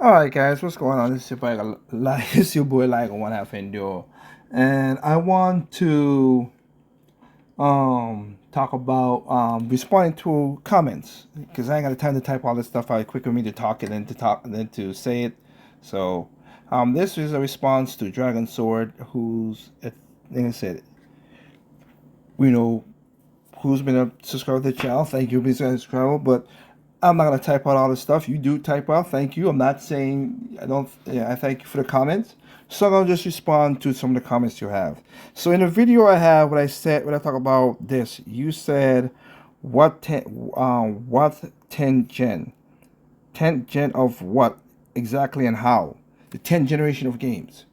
All right, guys, what's going on? This is your boy, it's your boy, like one half Enduro, and I want to talk about responding to comments because I ain't got the time to type all this stuff out. Quicker for me to talk it than to talk than to say it. So, this is a response to Dragon Sword, who's, like I said, you know, who's been a subscriber to the channel. Thank you for being a subscriber, but I'm not gonna type out all this stuff. You do type out. Thank you. I'm not saying I don't. Yeah, I thank you for the comments. So I'm gonna just respond to some of the comments you have. So in the video I have, what I said when I talk about this, you said what 10th gen of what exactly and how the 10th generation of games.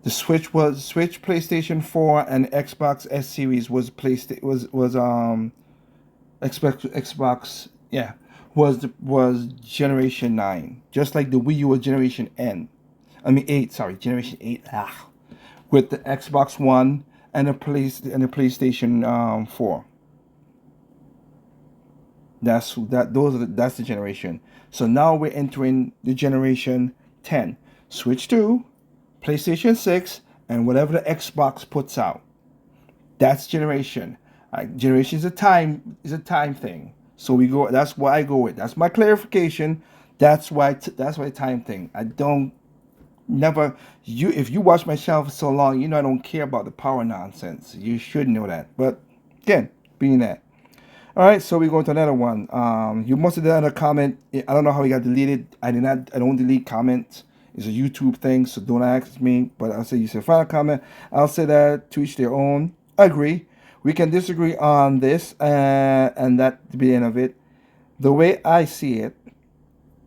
The Switch, PlayStation 4, and Xbox S Series was PlayStation was Xbox, yeah, was Generation 9, just like the Wii U was Generation N. I mean 8, sorry, Generation 8. With the Xbox One and the PlayStation 4. That's the generation. So now we're entering the Generation 10. Switch 2, PlayStation 6, and whatever the Xbox puts out. That's generation. Generation is a time thing. So we go. That's why I go with. That's my clarification. That's why time thing. I don't never you. If you watch my channel for so long, you know I don't care about the power nonsense. You should know that. But again, being that. All right, so we go to another one. You must have done a comment. I don't know how he got deleted. I did not. I don't delete comments. It's a YouTube thing, so don't ask me. But I'll say you said final comment. I'll say that to each their own. I agree. We can disagree on this, and that to be the end of it. The way I see it,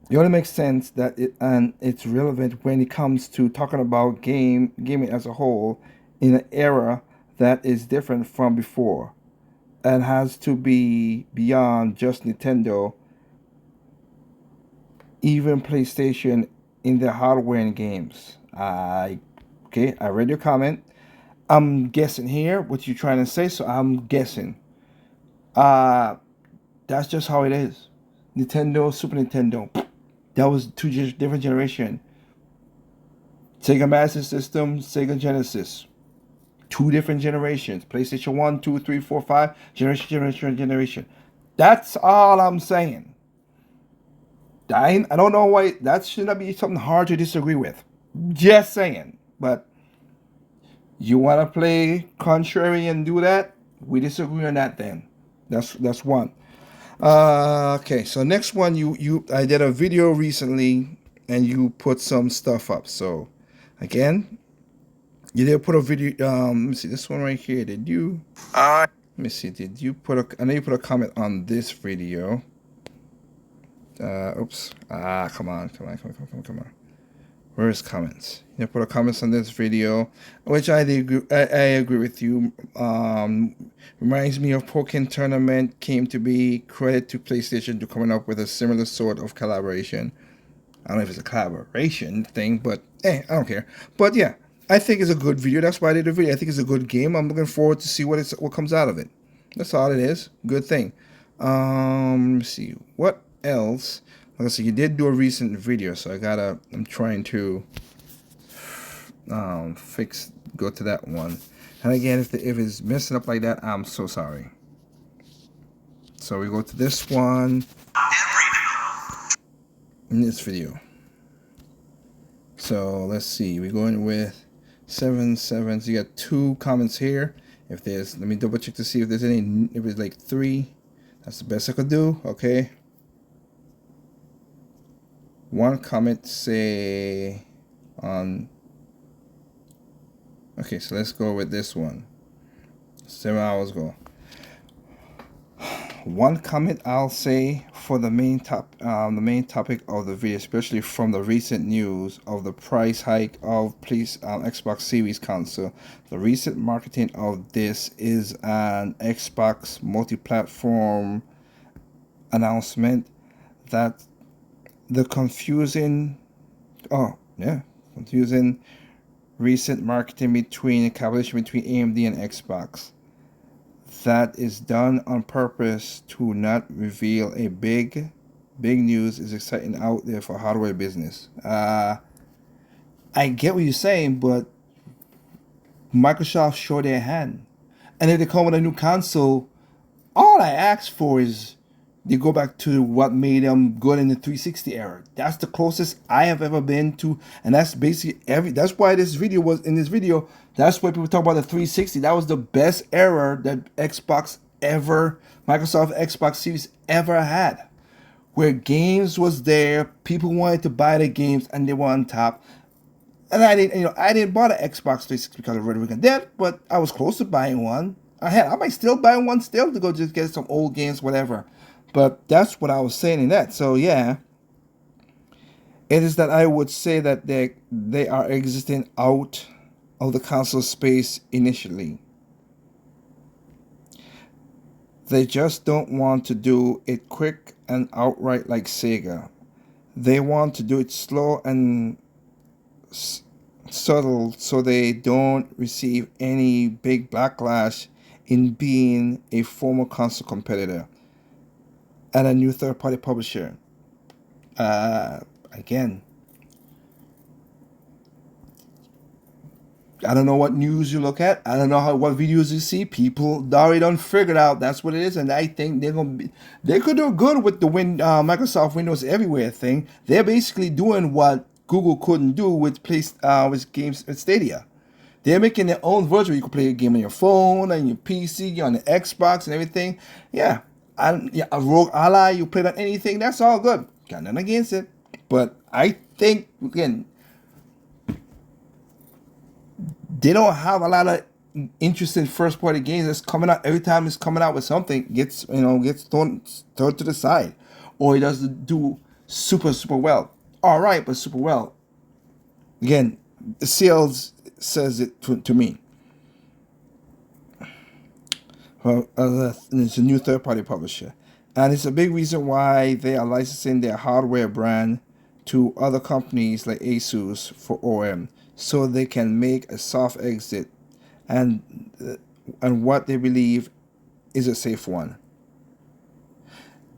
it only makes sense that it's relevant when it comes to talking about gaming as a whole in an era that is different from before and has to be beyond just Nintendo, even PlayStation in their hardware and games. I read your comment. I'm guessing here what you're trying to say, so I'm guessing. Uh that's just how it is. Nintendo, Super Nintendo, that was different generation. Sega Master System, Sega Genesis, two different generations. PlayStation 1, 2, 3, 4, 5, generation. That's all I'm saying. I don't know why that should not be something hard to disagree with. Just saying. But you want to play contrary and do that? We disagree on that then. That's one. Okay, so next one, you I did a video recently and you put some stuff up. So again, you did put a video. Let me see this one right here. Did you? Let me see. Did you put a? I know you put a comment on this video. Oops. Come on, come on. Where's comments? You put a comments on this video, which I agree with you. Reminds me of Pokken Tournament came to be. Credit to PlayStation to coming up with a similar sort of collaboration. I don't know if it's a collaboration thing, but I don't care. But yeah, I think it's a good video. That's why I did the video. I think it's a good game. I'm looking forward to see what comes out of it. That's all it is. Good thing. Let's see what else. Like I said, you did do a recent video, so I'm trying to go to that one. And again, if it's messing up like that, I'm so sorry. So we go to this one in this video. So let's see. We're going with 7 7. So you got 2 comments here. If there's, let me double check to see if there's any. If it's like 3, that's the best I could do. Okay. One comment say on. Okay, so let's go with this one. 7 hours ago. One comment I'll say for the main topic of the video, especially from the recent news of the price hike of Xbox Series console. The recent marketing of this is an Xbox multi-platform announcement that the confusing recent marketing collaboration between AMD and Xbox that is done on purpose to not reveal a big big news is exciting out there for hardware business. I get what you're saying, but Microsoft showed their hand. And if they come with a new console, all I ask for is they go back to what made them good in the 360 era. That's the closest I have ever been to, and that's basically that's why this video was in this video. That's why people talk about the 360. That was the best era that Microsoft Xbox Series ever had, where games was there, people wanted to buy the games, and they were on top. And I didn't buy the Xbox 360 because of Red Ring of Death, but I was close to buying one. I might still buy one still to go just get some old games, whatever. But that's what I was saying in that. So yeah, it is that I would say that they are existing out of the console space initially. They just don't want to do it quick and outright like Sega. They want to do it slow and subtle so they don't receive any big backlash in being a former console competitor and a new third-party publisher. Again, I don't know what news you look at. I don't know what videos you see. People already done figured out that's what it is, and I think they could do good with the Microsoft Windows Everywhere thing. They're basically doing what Google couldn't do with with games with Stadia. They're making their own version. You can play a game on your phone and your PC, on the Xbox and everything. Yeah, a Rogue Ally, you play on anything. That's all good. Got nothing against it. But I think again, they don't have a lot of interesting first party games that's coming out. Every time it's coming out with something, gets thrown to the side, or it doesn't do super well. All right, but super well. Again, the sales says it to me. Well, it's a new third party publisher, and it's a big reason why they are licensing their hardware brand to other companies like Asus for OEM, so they can make a soft exit and what they believe is a safe one.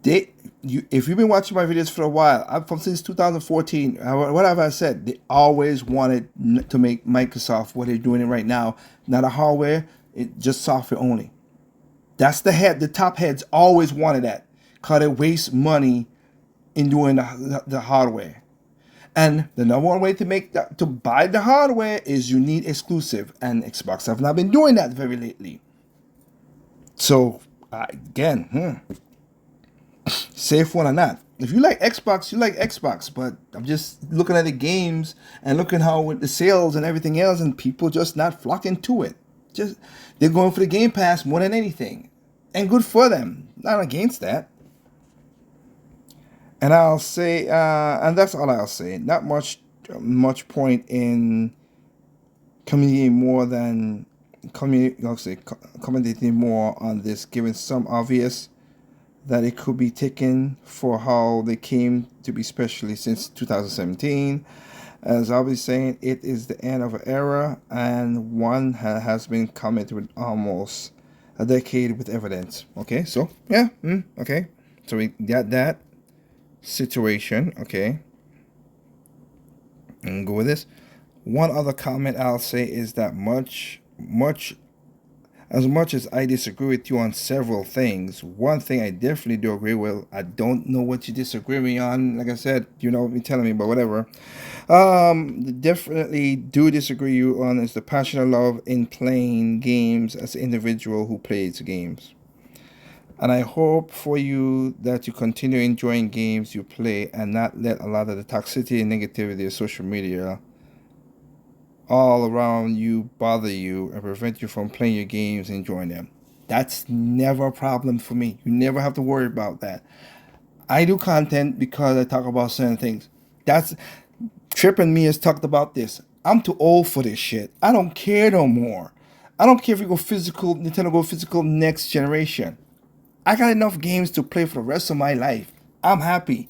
If you've been watching my videos for a while, since 2014, what have I said? They always wanted to make Microsoft what they're doing it right now, not a hardware, just software only. That's the top heads always wanted that, because they waste money in doing the hardware. And the number one way to buy the hardware is you need exclusive, and Xbox have not been doing that very lately. So again, safe one or not. If you like Xbox, you like Xbox. But I'm just looking at the games and looking how with the sales and everything else, and people just not flocking to it. Just they're going for the Game Pass more than anything, and good for them. Not against that. And I'll say, and that's all I'll say. Not much point in commentating more on this, given some obvious that it could be taken for how they came to be, especially since 2017. As I was saying, it is the end of an era, and one has been commented with almost a decade with evidence. Okay, so yeah, okay, so we got that situation. Okay, and go with this. One other comment I'll say is that as much as I disagree with you on several things, one thing I definitely do agree with. I don't know what you disagree with me on. Like I said, you know, you're telling me, but whatever. Definitely do disagree you on is the passion of love in playing games as an individual who plays games. And I hope for you that you continue enjoying games you play and not let a lot of the toxicity and negativity of social media all around you bother you and prevent you from playing your games and enjoying them. That's never a problem for me. You never have to worry about that. I do content because I talk about certain things. That's Trip and me has talked about this. I'm too old for this shit. I don't care no more. I don't care if we go physical, Nintendo go physical next generation. I got enough games to play for the rest of my life. I'm happy.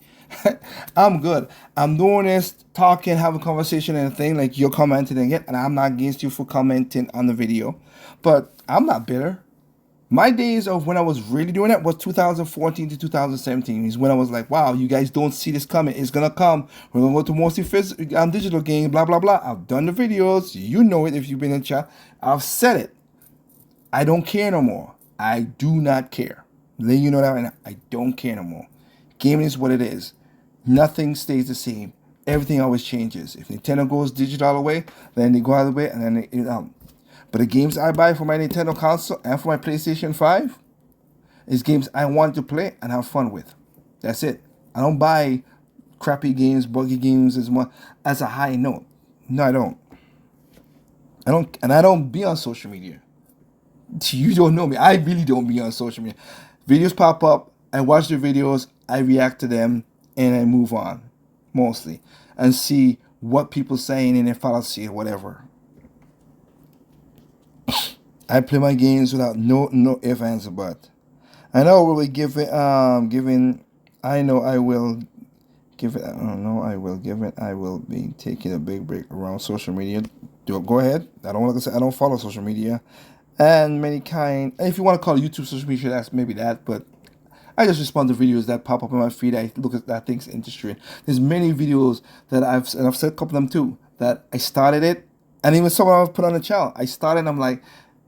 I'm good. I'm doing this, talking, having a conversation and a thing like you're commenting again, and I'm not against you for commenting on the video. But I'm not bitter. My days of when I was really doing it was 2014 to 2017. Is when I was like, wow, you guys don't see this coming. It's gonna come. We're gonna go to mostly digital games, blah blah blah. I've done the videos. You know it if you've been in chat. I've said it. I don't care no more. I do not care. Let you know that right now. I don't care no more. Gaming is what it is. Nothing stays the same. Everything always changes. If Nintendo goes digital away, then they go out of the way, and then But the games I buy for my Nintendo console and for my PlayStation 5 is games I want to play and have fun with. That's it. I don't buy crappy games, buggy games as a high note. No, I don't. I don't be on social media. You don't know me. I really don't be on social media. Videos pop up, I watch the videos, I react to them, and I move on, mostly, and see what people saying in their fallacy or whatever. I play my games without no ifs, ands, or buts. I know we'll be giving. I know I will give it. I don't know. I will give it. I will be taking a big break around social media. Go ahead. I don't want to say I don't follow social media, and many kind. If you want to call YouTube social media, that's maybe that. But I just respond to videos that pop up in my feed. I look at that things interesting. There's many videos that I've said a couple of them too that I started it, and even someone I've put on the channel. I started. And I'm like,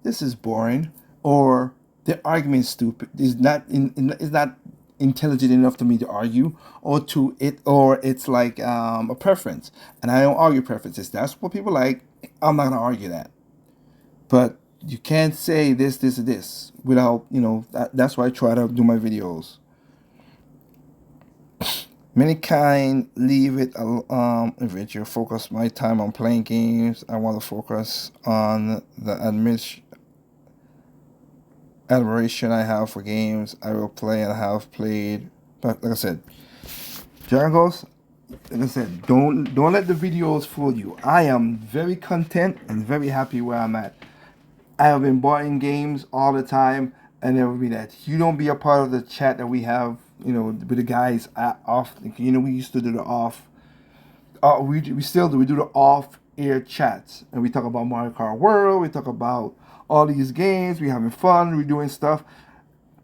this is boring, or the argument is stupid. Is not intelligent enough to me to argue, or it's like a preference, and I don't argue preferences. That's what people like. I'm not gonna argue that, but you can't say this, or this without That's why I try to do my videos. Many kind leave it if you focus my time on playing games. I want to focus on the admiration I have for games I will play and have played. But like I said, Dragon Ghost, like I said, don't let the videos fool you. I am very content and very happy where I'm at. I have been buying games all the time, and there will be that. You don't be a part of the chat that we have, with the guys off. We used to do the off. We still do. We do the off-air chats, and we talk about Mario Kart World. We talk about all these games. We having fun. We doing stuff.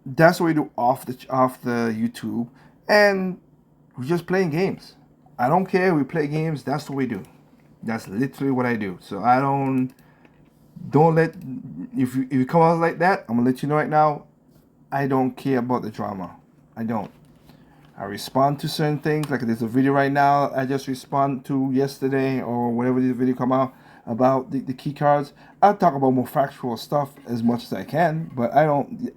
That's what we do off the YouTube, and we're just playing games. I don't care. We play games. That's what we do. That's literally what I do. So I don't let if you come out like that. I'm gonna let you know right now. I don't care about the drama. I don't. I respond to certain things. Like there's a video right now I just respond to yesterday or whenever this video come out about the key cards. I talk about more factual stuff as much as I can, but I don't.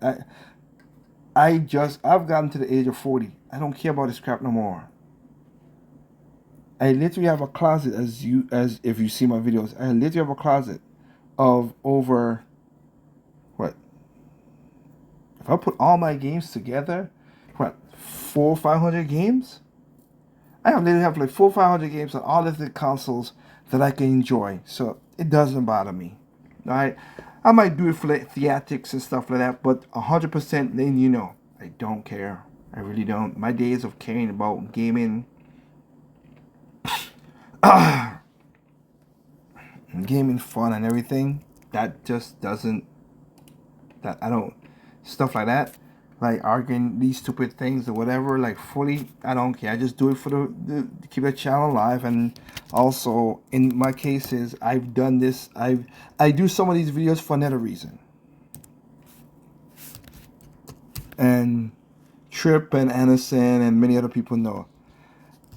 I've gotten to the age of 40. I don't care about this crap no more. I literally have a closet as if you see my videos. I literally have a closet of over what? If I put all my games together, what, 400-500 games? I literally have like 400-500 games on all of the consoles that I can enjoy, so it doesn't bother me. All right, I might do it for like theatrics and stuff like that, but 100%, then I don't care. I really don't. My days of caring about gaming, gaming fun and everything, that just doesn't. That I don't stuff like that. Like arguing these stupid things or whatever, like fully, I don't care. I just do it for the to keep the channel alive. And also, in my cases, I've done this. I do some of these videos for another reason. And Trip and Anderson and many other people know.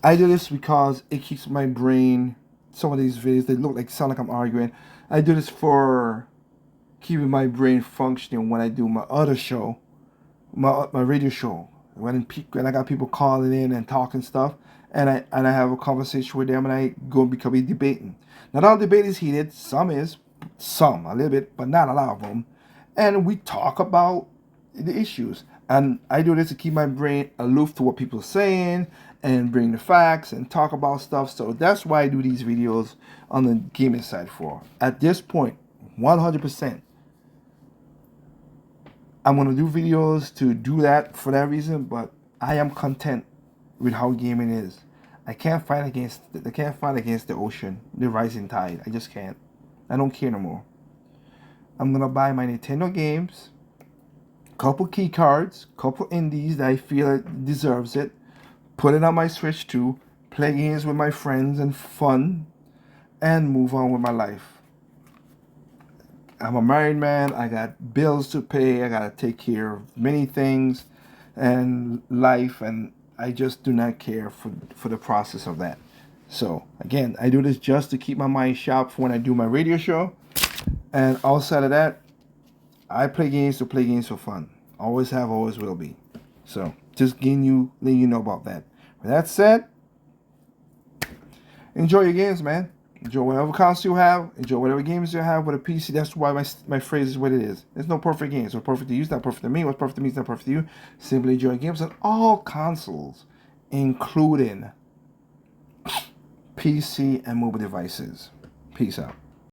I do this because it keeps my brain. Some of these videos, they sound like I'm arguing. I do this for keeping my brain functioning when I do my other show. My radio show, when I got people calling in and talking stuff, and I have a conversation with them, and I go become debating. Not all debate is heated. Some a little bit, but not a lot of them. And we talk about the issues, and I do this to keep my brain aloof to what people are saying and bring the facts and talk about stuff. So that's why I do these videos on the gaming side for. At this point, 100%. I'm going to do videos to do that for that reason, but I am content with how gaming is. I can't fight against the ocean, the rising tide. I just can't. I don't care no more. I'm going to buy my Nintendo games, couple key cards, couple indies that I feel it deserves it. Put it on my Switch 2, play games with my friends and fun, and move on with my life. I'm a married man. I got bills to pay. I gotta take care of many things and life, and I just do not care for the process of that. So again, I do this just to keep my mind sharp for when I do my radio show. And outside of that, I play games to play games for fun. Always have, always will be. So just letting you know about that. With that said, enjoy your games, man. Enjoy whatever console you have. Enjoy whatever games you have with a PC. That's why my phrase is what it is. There's no perfect games. What's perfect to you is not perfect to me. What's perfect to me is not perfect to you. Simply enjoy games on all consoles, including PC and mobile devices. Peace out.